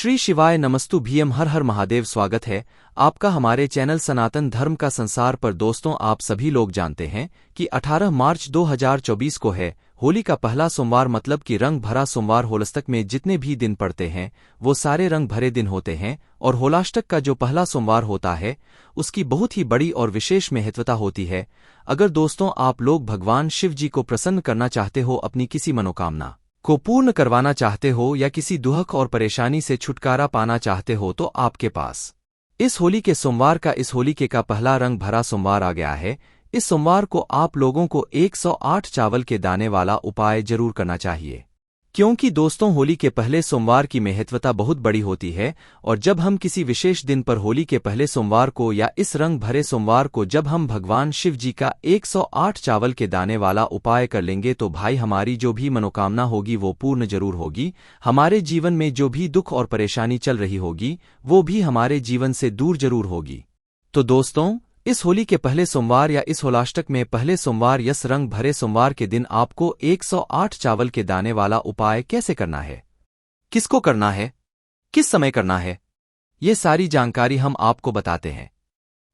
श्री शिवाय नमस्तु भीम हर हर महादेव। स्वागत है आपका हमारे चैनल सनातन धर्म का संसार पर। दोस्तों, आप सभी लोग जानते हैं कि 18 मार्च 2024 को है होली का पहला सोमवार, मतलब कि रंग भरा सोमवार। होलाष्टक में जितने भी दिन पड़ते हैं वो सारे रंग भरे दिन होते हैं और होलाष्टक का जो पहला सोमवार होता है उसकी बहुत ही बड़ी और विशेष महत्वता होती है। अगर दोस्तों आप लोग भगवान शिव जी को प्रसन्न करना चाहते हो, अपनी किसी मनोकामना को पूर्ण करवाना चाहते हो या किसी दुख और परेशानी से छुटकारा पाना चाहते हो, तो आपके पास इस होली के सोमवार का पहला रंग भरा सोमवार आ गया है। इस सोमवार को आप लोगों को 108 चावल के दाने वाला उपाय जरूर करना चाहिए, क्योंकि दोस्तों होली के पहले सोमवार की महत्वता बहुत बड़ी होती है। और जब हम किसी विशेष दिन पर होली के पहले सोमवार को या इस रंग भरे सोमवार को जब हम भगवान शिव जी का 108 चावल के दाने वाला उपाय कर लेंगे, तो भाई हमारी जो भी मनोकामना होगी वो पूर्ण जरूर होगी। हमारे जीवन में जो भी दुख और परेशानी चल रही होगी वो भी हमारे जीवन से दूर जरूर होगी। तो दोस्तों, इस होली के पहले सोमवार या इस होलाष्टक में पहले सोमवार यस रंग भरे सोमवार के दिन आपको 108 चावल के दाने वाला उपाय कैसे करना है, किसको करना है, किस समय करना है, ये सारी जानकारी हम आपको बताते हैं।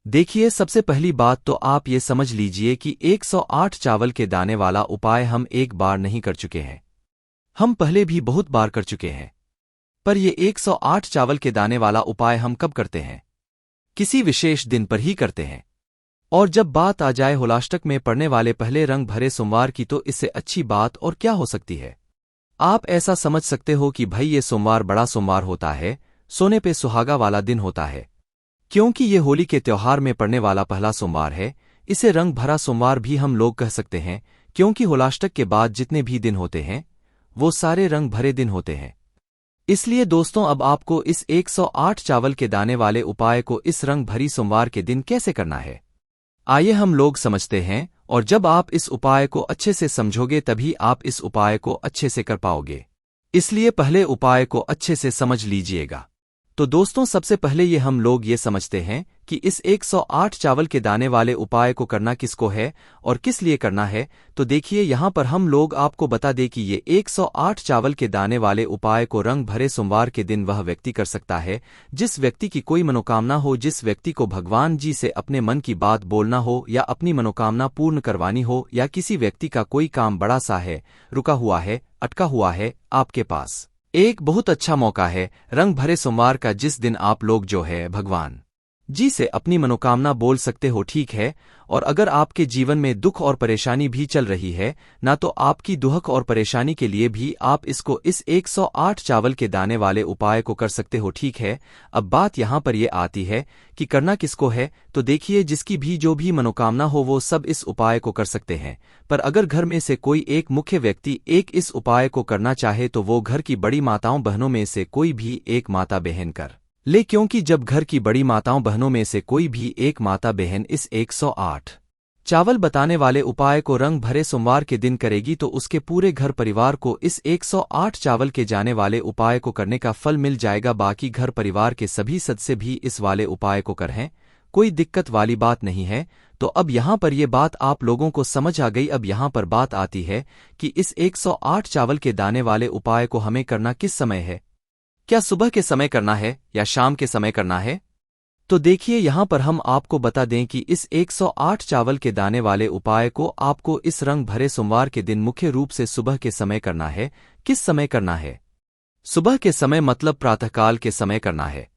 देखिए, सबसे पहली बात तो आप ये समझ लीजिए कि 108 चावल के दाने वाला उपाय हम एक बार नहीं कर चुके हैं, हम पहले भी बहुत बार कर चुके हैं। पर ये 108 चावल के दाने वाला उपाय हम कब करते हैं? किसी विशेष दिन पर ही करते हैं। और जब बात आ जाए होलाष्टक में पड़ने वाले पहले रंग भरे सोमवार की, तो इससे अच्छी बात और क्या हो सकती है। आप ऐसा समझ सकते हो कि भाई ये सोमवार बड़ा सोमवार होता है, सोने पे सुहागा वाला दिन होता है, क्योंकि ये होली के त्योहार में पड़ने वाला पहला सोमवार है। इसे रंग भरा सोमवार भी हम लोग कह सकते हैं, क्योंकि होलाष्टक के बाद जितने भी दिन होते हैं वो सारे रंग भरे दिन होते हैं। इसलिए दोस्तों, अब आपको इस 108 चावल के दाने वाले उपाय को इस रंग भरी सोमवार के दिन कैसे करना है, आइए हम लोग समझते हैं। और जब आप इस उपाय को अच्छे से समझोगे तभी आप इस उपाय को अच्छे से कर पाओगे। इसलिए पहले उपाय को अच्छे से समझ लीजिएगा। तो दोस्तों, सबसे पहले ये हम लोग ये समझते हैं कि इस 108 चावल के दाने वाले उपाय को करना किसको है और किस लिए करना है। तो देखिए, यहाँ पर हम लोग आपको बता दें कि ये 108 चावल के दाने वाले उपाय को रंग भरे सोमवार के दिन वह व्यक्ति कर सकता है जिस व्यक्ति की कोई मनोकामना हो, जिस व्यक्ति को भगवान जी से अपने मन की बात बोलना हो या अपनी मनोकामना पूर्ण करवानी हो, या किसी व्यक्ति का कोई काम बड़ा सा है, रुका हुआ है, अटका हुआ है। आपके पास एक बहुत अच्छा मौका है रंग भरे सोमवार का, जिस दिन आप लोग जो है भगवान जी से अपनी मनोकामना बोल सकते हो, ठीक है। और अगर आपके जीवन में दुख और परेशानी भी चल रही है ना, तो आपकी दुख और परेशानी के लिए भी आप इसको इस 108 चावल के दाने वाले उपाय को कर सकते हो, ठीक है। अब बात यहाँ पर यह आती है कि करना किसको है। तो देखिए, जिसकी भी जो भी मनोकामना हो वो सब इस उपाय को कर सकते हैं। पर अगर घर में से कोई एक मुख्य व्यक्ति एक इस उपाय को करना चाहे तो वो घर की बड़ी माताओं बहनों में से कोई भी एक माता बहन कर ले, क्योंकि जब घर की बड़ी माताओं बहनों में से कोई भी एक माता बहन इस 108 चावल बताने वाले उपाय को रंग भरे सोमवार के दिन करेगी तो उसके पूरे घर परिवार को इस 108 चावल के जाने वाले उपाय को करने का फल मिल जाएगा। बाकी घर परिवार के सभी सदस्य भी इस वाले उपाय को करें, कोई दिक्कत वाली बात नहीं है। तो अब यहाँ पर ये बात आप लोगों को समझ आ गई। अब यहाँ पर बात आती है कि इस 108 चावल के दाने वाले उपाय को हमें करना किस समय है, क्या सुबह के समय करना है या शाम के समय करना है। तो देखिए, यहाँ पर हम आपको बता दें कि इस 108 चावल के दाने वाले उपाय को आपको इस रंग भरे सोमवार के दिन मुख्य रूप से सुबह के समय करना है। किस समय करना है? सुबह के समय मतलब प्रातःकाल के समय करना है।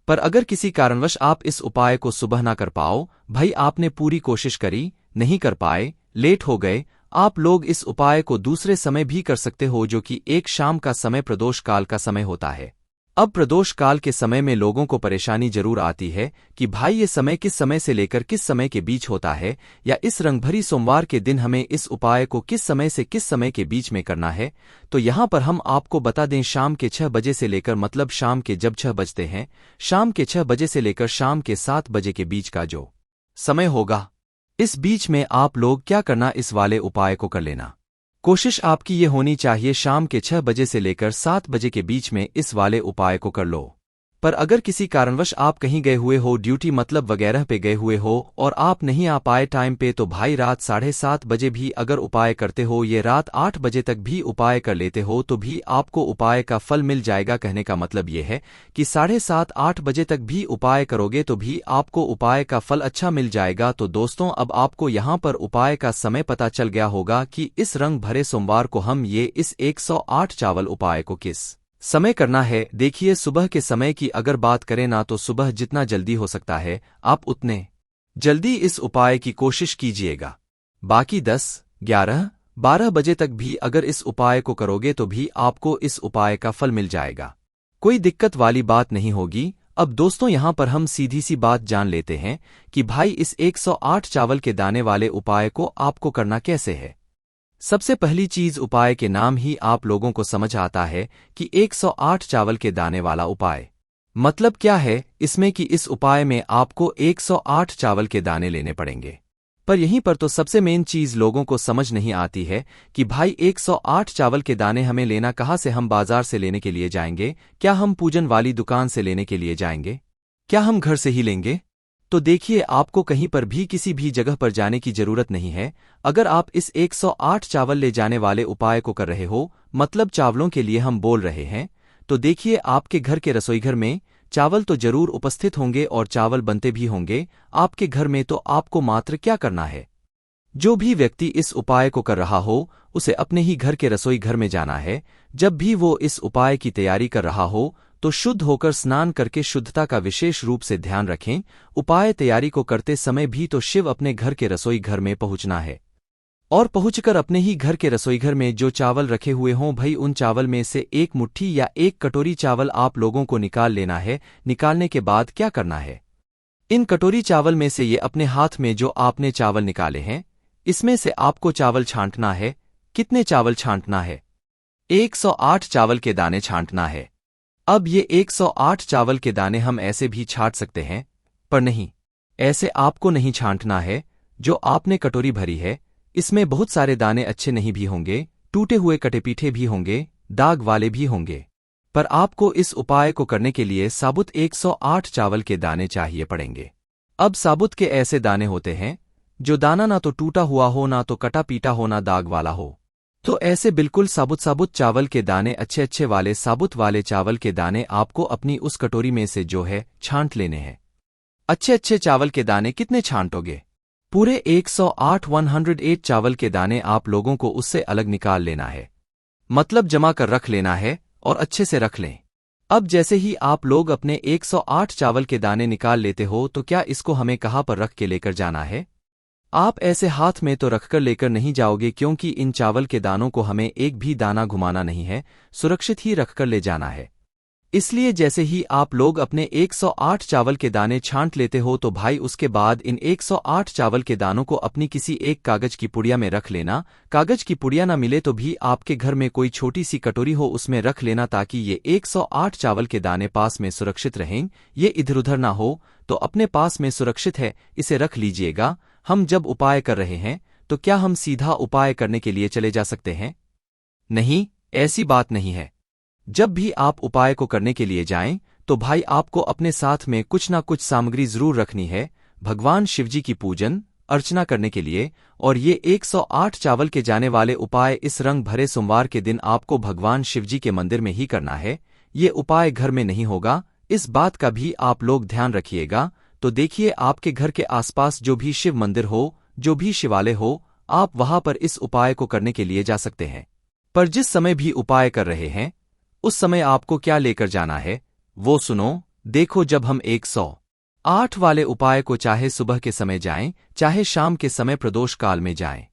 पर अगर किसी कारणवश आप इस उपाय को सुबह ना कर पाओ, भाई आपने पूरी कोशिश करी, नहीं कर पाए, लेट हो गए, आप लोग इस उपाय को दूसरे समय भी कर सकते हो, जो कि एक शाम का समय प्रदोष काल का समय होता है। अब प्रदोष काल के समय में लोगों को परेशानी जरूर आती है कि भाई ये समय किस समय से लेकर किस समय के बीच होता है, या इस रंगभरी सोमवार के दिन हमें इस उपाय को किस समय से किस समय के बीच में करना है। तो यहाँ पर हम आपको बता दें, शाम के 6 बजे से लेकर, मतलब शाम के जब 6 बजते हैं, शाम के 6 बजे से लेकर शाम के 7 बजे के बीच का जो समय होगा, इस बीच में आप लोग क्या करना, इस वाले उपाय को कर लेना। कोशिश आपकी ये होनी चाहिए शाम के 6 बजे से लेकर 7 बजे के बीच में इस वाले उपाय को कर लो। पर अगर किसी कारणवश आप कहीं गए हुए हो, ड्यूटी मतलब वगैरह पे गए हुए हो और आप नहीं आ पाए टाइम पे, तो भाई रात 7:30 बजे भी अगर उपाय करते हो, ये रात 8 बजे तक भी उपाय कर लेते हो, तो भी आपको उपाय का फल मिल जाएगा। कहने का मतलब ये है कि 7:30-8 बजे तक भी उपाय करोगे तो भी आपको उपाय का फल अच्छा मिल जाएगा। तो दोस्तों, अब आपको यहाँ पर उपाय का समय पता चल गया होगा कि इस रंग भरे सोमवार को हम इस 108 चावल उपाय को किस समय करना है। देखिए, सुबह के समय की अगर बात करें ना, तो सुबह जितना जल्दी हो सकता है आप उतने जल्दी इस उपाय की कोशिश कीजिएगा। बाकी 10, 11, 12 बजे तक भी अगर इस उपाय को करोगे तो भी आपको इस उपाय का फल मिल जाएगा, कोई दिक्कत वाली बात नहीं होगी। अब दोस्तों, यहां पर हम सीधी सी बात जान लेते हैं कि भाई इस 108 चावल के दाने वाले उपाय को आपको करना कैसे है। सबसे पहली चीज, उपाय के नाम ही आप लोगों को समझ आता है कि 108 चावल के दाने वाला उपाय मतलब क्या है। इसमें कि इस उपाय में आपको 108 चावल के दाने लेने पड़ेंगे। पर यहीं पर तो सबसे मेन चीज लोगों को समझ नहीं आती है कि भाई 108 चावल के दाने हमें लेना कहाँ से। हम बाजार से लेने के लिए जाएंगे क्या? हम पूजन वाली दुकान से लेने के लिए जाएंगे क्या? हम घर से ही लेंगे? तो देखिए, आपको कहीं पर भी किसी भी जगह पर जाने की जरूरत नहीं है। अगर आप इस 108 चावल ले जाने वाले उपाय को कर रहे हो, मतलब चावलों के लिए हम बोल रहे हैं, तो देखिए आपके घर के रसोईघर में चावल तो जरूर उपस्थित होंगे और चावल बनते भी होंगे आपके घर में। तो आपको मात्र क्या करना है, जो भी व्यक्ति इस उपाय को कर रहा हो उसे अपने ही घर के रसोई घर में जाना है। जब भी वो इस उपाय की तैयारी कर रहा हो तो शुद्ध होकर स्नान करके शुद्धता का विशेष रूप से ध्यान रखें। उपाय तैयारी को करते समय भी तो शिव अपने घर के रसोई घर में पहुंचना है और पहुंचकर अपने ही घर के रसोईघर में जो चावल रखे हुए हों भाई, उन चावल में से एक मुट्ठी या एक कटोरी चावल आप लोगों को निकाल लेना है। निकालने के बाद क्या करना है, इन कटोरी चावल में से ये अपने हाथ में जो आपने चावल निकाले हैं, इसमें से आपको चावल छांटना है। कितने चावल छांटना है? 108 चावल के दाने छांटना है। अब ये 108 चावल के दाने हम ऐसे भी छांट सकते हैं, पर नहीं, ऐसे आपको नहीं छांटना है। जो आपने कटोरी भरी है, इसमें बहुत सारे दाने अच्छे नहीं भी होंगे, टूटे हुए कटे पीठे भी होंगे, दाग वाले भी होंगे। पर आपको इस उपाय को करने के लिए साबुत 108 चावल के दाने चाहिए पड़ेंगे। अब साबुत के ऐसे दाने होते हैं जो दाना ना तो टूटा हुआ हो, ना तो कटा पीटा हो, ना दाग वाला हो। तो ऐसे बिल्कुल साबुत साबुत चावल के दाने, अच्छे अच्छे वाले साबुत वाले चावल के दाने आपको अपनी उस कटोरी में से जो है छांट लेने हैं। अच्छे अच्छे चावल के दाने कितने छांटोगे? पूरे 108 चावल के दाने आप लोगों को उससे अलग निकाल लेना है, मतलब जमा कर रख लेना है और अच्छे से रख लें। अब जैसे ही आप लोग अपने 108 चावल के दाने निकाल लेते हो, तो क्या इसको हमें कहाँ पर रख के लेकर जाना है? आप ऐसे हाथ में तो रखकर लेकर नहीं जाओगे, क्योंकि इन चावल के दानों को हमें एक भी दाना घुमाना नहीं है, सुरक्षित ही रखकर ले जाना है। इसलिए जैसे ही आप लोग अपने 108 चावल के दाने छांट लेते हो, तो भाई उसके बाद इन 108 चावल के दानों को अपनी किसी एक कागज की पुड़िया में रख लेना। कागज की पुड़िया ना मिले तो भी आपके घर में कोई छोटी सी कटोरी हो, उसमें रख लेना, ताकि ये 108 चावल के दाने पास में सुरक्षित रहें, ये इधर उधर ना हो। तो अपने पास में सुरक्षित है, इसे रख लीजिएगा। हम जब उपाय कर रहे हैं तो क्या हम सीधा उपाय करने के लिए चले जा सकते हैं? नहीं, ऐसी बात नहीं है। जब भी आप उपाय को करने के लिए जाएं, तो भाई आपको अपने साथ में कुछ ना कुछ सामग्री जरूर रखनी है, भगवान शिवजी की पूजन अर्चना करने के लिए। और ये 108 चावल के जाने वाले उपाय इस रंग भरे सोमवार के दिन आपको भगवान शिवजी के मंदिर में ही करना है। ये उपाय घर में नहीं होगा, इस बात का भी आप लोग ध्यान रखिएगा। तो देखिए, आपके घर के आसपास जो भी शिव मंदिर हो, जो भी शिवालय हो, आप वहां पर इस उपाय को करने के लिए जा सकते हैं। पर जिस समय भी उपाय कर रहे हैं, उस समय आपको क्या लेकर जाना है वो सुनो। देखो, जब हम 108 वाले उपाय को चाहे सुबह के समय जाएं, चाहे शाम के समय प्रदोष काल में जाएं,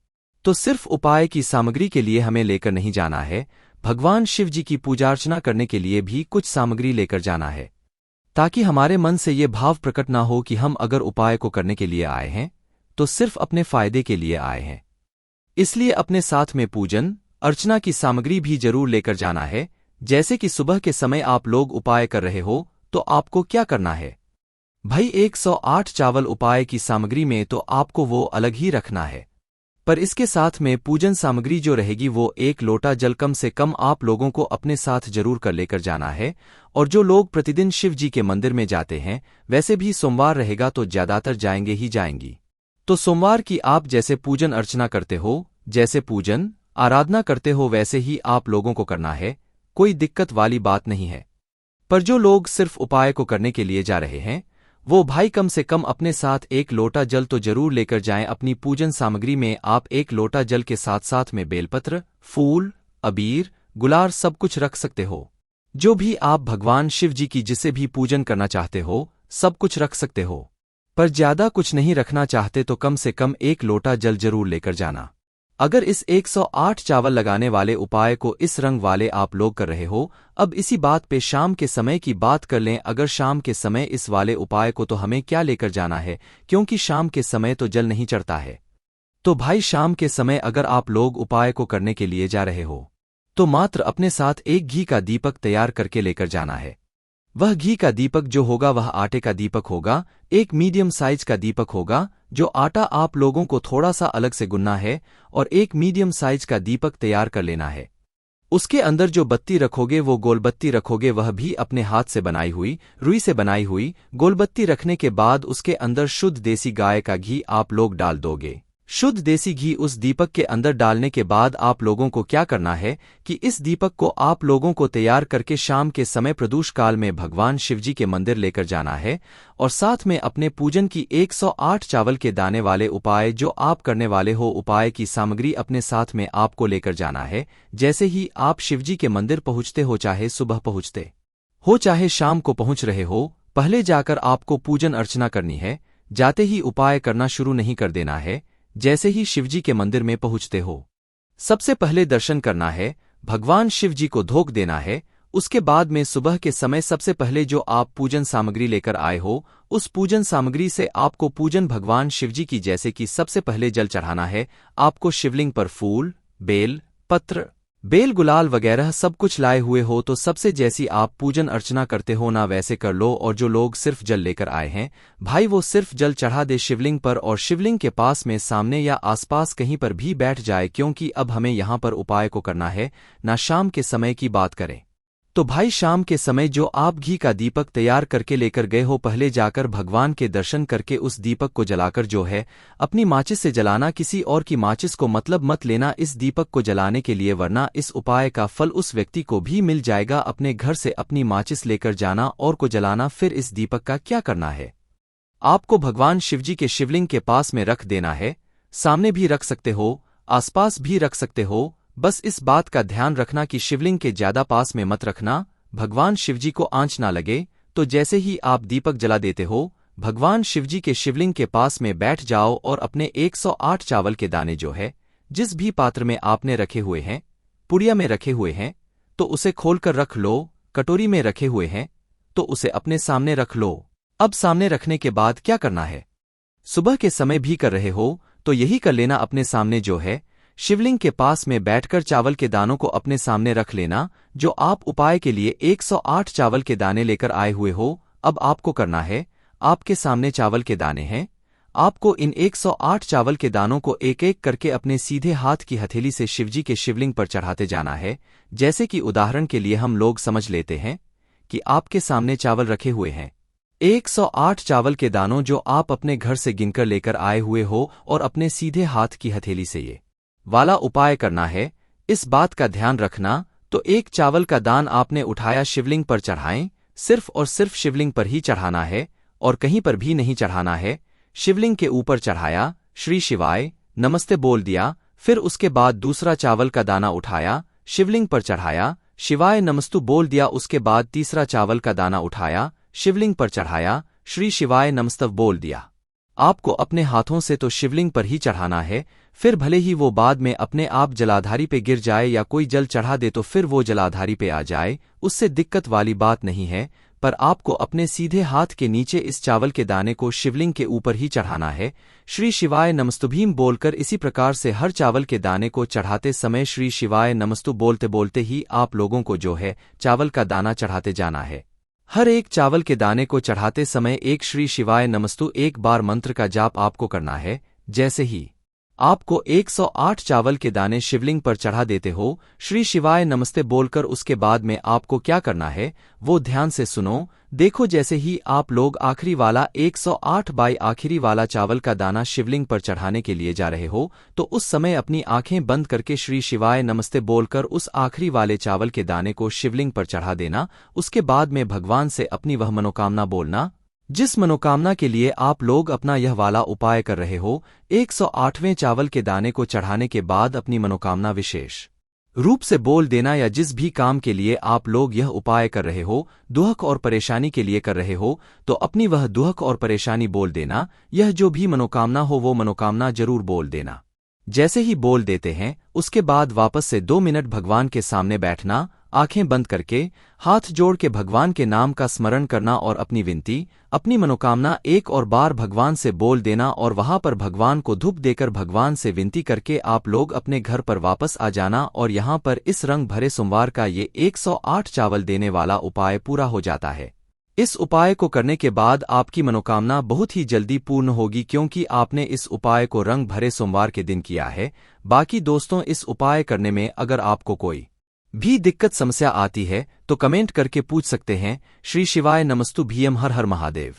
तो सिर्फ उपाय की सामग्री के लिए हमें लेकर नहीं जाना है, भगवान शिव जी की पूजा अर्चना करने के लिए भी कुछ सामग्री लेकर जाना है, ताकि हमारे मन से ये भाव प्रकट ना हो कि हम अगर उपाय को करने के लिए आए हैं तो सिर्फ अपने फायदे के लिए आए हैं। इसलिए अपने साथ में पूजन अर्चना की सामग्री भी जरूर लेकर जाना है। जैसे कि सुबह के समय आप लोग उपाय कर रहे हो, तो आपको क्या करना है भाई, 108 चावल उपाय की सामग्री में तो आपको वो अलग ही रखना है। पर इसके साथ में पूजन सामग्री जो रहेगी वो 1 लोटा जल कम से कम आप लोगों को अपने साथ जरूर कर लेकर जाना है। और जो लोग प्रतिदिन शिव जी के मंदिर में जाते हैं, वैसे भी सोमवार रहेगा तो ज्यादातर जाएंगे ही जाएंगी। तो सोमवार की आप जैसे पूजन अर्चना करते हो, जैसे पूजन आराधना करते हो, वैसे ही आप लोगों को करना है, कोई दिक्कत वाली बात नहीं है। पर जो लोग सिर्फ उपाय को करने के लिए जा रहे हैं, वो भाई कम से कम अपने साथ 1 लोटा जल तो जरूर लेकर जाएं। अपनी पूजन सामग्री में आप 1 लोटा जल के साथ साथ में बेलपत्र, फूल, अबीर, गुलाल सब कुछ रख सकते हो। जो भी आप भगवान शिव जी की जिसे भी पूजन करना चाहते हो, सब कुछ रख सकते हो। पर ज्यादा कुछ नहीं रखना चाहते तो कम से कम 1 लोटा जल जरूर लेकर जाना। अगर इस 108 चावल लगाने वाले उपाय को इस रंग वाले आप लोग कर रहे हो, अब इसी बात पे शाम के समय की बात कर लें। अगर शाम के समय इस वाले उपाय को तो हमें क्या लेकर जाना है, क्योंकि शाम के समय तो जल नहीं चढ़ता है। तो भाई शाम के समय अगर आप लोग उपाय को करने के लिए जा रहे हो, तो मात्र अपने साथ 1 घी का दीपक तैयार करके लेकर जाना है। वह घी का दीपक जो होगा वह आटे का दीपक होगा, एक मीडियम साइज का दीपक होगा। जो आटा आप लोगों को थोड़ा सा अलग से गुनना है और एक मीडियम साइज का दीपक तैयार कर लेना है। उसके अंदर जो बत्ती रखोगे वो गोलबत्ती रखोगे, वह भी अपने हाथ से बनाई हुई, रुई से बनाई हुई। गोलबत्ती रखने के बाद उसके अंदर शुद्ध देसी गाय का घी आप लोग डाल दोगे। शुद्ध देसी घी उस दीपक के अंदर डालने के बाद आप लोगों को क्या करना है कि इस दीपक को आप लोगों को तैयार करके शाम के समय प्रदोष काल में भगवान शिवजी के मंदिर लेकर जाना है। और साथ में अपने पूजन की 108 चावल के दाने वाले उपाय जो आप करने वाले हो, उपाय की सामग्री अपने साथ में आपको लेकर जाना है। जैसे ही आप शिवजी के मंदिर पहुंचते हो, चाहे सुबह पहुंचते हो चाहे शाम को पहुंच रहे हो, पहले जाकर आपको पूजन अर्चना करनी है। जाते ही उपाय करना शुरू नहीं कर देना है। जैसे ही शिवजी के मंदिर में पहुंचते हो, सबसे पहले दर्शन करना है, भगवान शिवजी को धोख देना है। उसके बाद में सुबह के समय सबसे पहले जो आप पूजन सामग्री लेकर आए हो, उस पूजन सामग्री से आपको पूजन भगवान शिवजी की जैसे कि सबसे पहले जल चढ़ाना है। आपको शिवलिंग पर फूल, बेल पत्र, बेल गुलाल वगैरह सब कुछ लाए हुए हो तो सबसे जैसी आप पूजन अर्चना करते हो ना वैसे कर लो। और जो लोग सिर्फ जल लेकर आए हैं, भाई वो सिर्फ जल चढ़ा दे शिवलिंग पर और शिवलिंग के पास में सामने या आसपास कहीं पर भी बैठ जाए, क्योंकि अब हमें यहाँ पर उपाय को करना है ना शाम के समय की बात करें। तो भाई शाम के समय जो आप घी का दीपक तैयार करके लेकर गए हो, पहले जाकर भगवान के दर्शन करके उस दीपक को जलाकर जो है अपनी माचिस से जलाना, किसी और की माचिस को मतलब मत लेना इस दीपक को जलाने के लिए, वरना इस उपाय का फल उस व्यक्ति को भी मिल जाएगा। अपने घर से अपनी माचिस लेकर जाना और को जलाना। फिर इस दीपक का क्या करना है, आपको भगवान शिवजी के शिवलिंग के पास में रख देना है। सामने भी रख सकते हो, आसपास भी रख सकते हो, बस इस बात का ध्यान रखना कि शिवलिंग के ज्यादा पास में मत रखना, भगवान शिवजी को आंच ना लगे। तो जैसे ही आप दीपक जला देते हो, भगवान शिवजी के शिवलिंग के पास में बैठ जाओ और अपने 108 चावल के दाने जो है जिस भी पात्र में आपने रखे हुए हैं, पुड़िया में रखे हुए हैं तो उसे खोलकर रख लो, कटोरी में रखे हुए हैं तो उसे अपने सामने रख लो। अब सामने रखने के बाद क्या करना है, सुबह के समय भी कर रहे हो तो यही कर लेना। अपने सामने जो है शिवलिंग के पास में बैठकर चावल के दानों को अपने सामने रख लेना। जो आप उपाय के लिए 108 चावल के दाने लेकर आए हुए हो, अब आपको करना है, आपके सामने चावल के दाने हैं, आपको इन 108 चावल के दानों को एक एक करके अपने सीधे हाथ की हथेली से शिवजी के शिवलिंग पर चढ़ाते जाना है। जैसे कि उदाहरण के लिए हम लोग समझ लेते हैं कि आपके सामने चावल रखे हुए हैं, 108 चावल के दानों जो आप अपने घर से गिनकर लेकर आए हुए हो और अपने सीधे हाथ की हथेली से ये वाला उपाय करना है। इस बात का ध्यान रखना, तो एक चावल का दान आपने उठाया, शिवलिंग पर चढ़ाएं, सिर्फ और सिर्फ शिवलिंग पर ही चढ़ाना है और कहीं पर भी नहीं चढ़ाना है। शिवलिंग के ऊपर चढ़ाया, श्री शिवाय नमस्ते बोल दिया, फिर उसके बाद दूसरा चावल का दाना उठाया, शिवलिंग पर चढ़ाया, शिवाय नमस्तु बोल दिया। उसके बाद तीसरा चावल का दाना उठाया, शिवलिंग पर चढ़ाया, श्री शिवाय नमस्तव बोल दिया। आपको अपने हाथों से तो शिवलिंग पर ही चढ़ाना है, फिर भले ही वो बाद में अपने आप जलाधारी पे गिर जाए या कोई जल चढ़ा दे तो फिर वो जलाधारी पे आ जाए, उससे दिक्कत वाली बात नहीं है। पर आपको अपने सीधे हाथ के नीचे इस चावल के दाने को शिवलिंग के ऊपर ही चढ़ाना है, श्री शिवाय नमस्तुभीम बोलकर। इसी प्रकार से हर चावल के दाने को चढ़ाते समय श्री शिवाय नमस्तु बोलते बोलते ही आप लोगों को जो है चावल का दाना चढ़ाते जाना है। हर एक चावल के दाने को चढ़ाते समय एक श्री शिवाय नमस्तु एक बार मंत्र का जाप आपको करना है। जैसे ही आपको 108 चावल के दाने शिवलिंग पर चढ़ा देते हो। श्री शिवाय नमस्ते बोलकर उसके बाद में आपको क्या करना है वो ध्यान से सुनो। देखो, जैसे ही आप लोग आखिरी वाला 108 बाई आखिरी वाला चावल का दाना शिवलिंग पर चढ़ाने के लिए जा रहे हो, तो उस समय अपनी आंखें बंद करके श्री शिवाय नमस्ते बोलकर उस आखिरी वाले चावल के दाने को शिवलिंग पर चढ़ा देना। उसके बाद में भगवान से अपनी वह मनोकामना बोलना जिस मनोकामना के लिए आप लोग अपना यह वाला उपाय कर रहे हो। 108वें चावल के दाने को चढ़ाने के बाद अपनी मनोकामना विशेष रूप से बोल देना, या जिस भी काम के लिए आप लोग यह उपाय कर रहे हो, दुहक और परेशानी के लिए कर रहे हो, तो अपनी वह दुहक और परेशानी बोल देना। यह जो भी मनोकामना हो वो मनोकामना जरूर बोल देना। जैसे ही बोल देते हैं उसके बाद वापस से 2 मिनट भगवान के सामने बैठना, आंखें बंद करके हाथ जोड़ के भगवान के नाम का स्मरण करना और अपनी विनती, अपनी मनोकामना एक और बार भगवान से बोल देना, और वहां पर भगवान को धूप देकर भगवान से विनती करके आप लोग अपने घर पर वापस आ जाना। और यहां पर इस रंग भरे सोमवार का ये 108 चावल देने वाला उपाय पूरा हो जाता है। इस उपाय को करने के बाद आपकी मनोकामना बहुत ही जल्दी पूर्ण होगी, क्योंकि आपने इस उपाय को रंग भरे सोमवार के दिन किया है। बाकी दोस्तों, इस उपाय करने में अगर आपको कोई भी दिक्कत समस्या आती है तो कमेंट करके पूछ सकते हैं। श्री शिवाय नमस्तु भीयम, हर हर महादेव।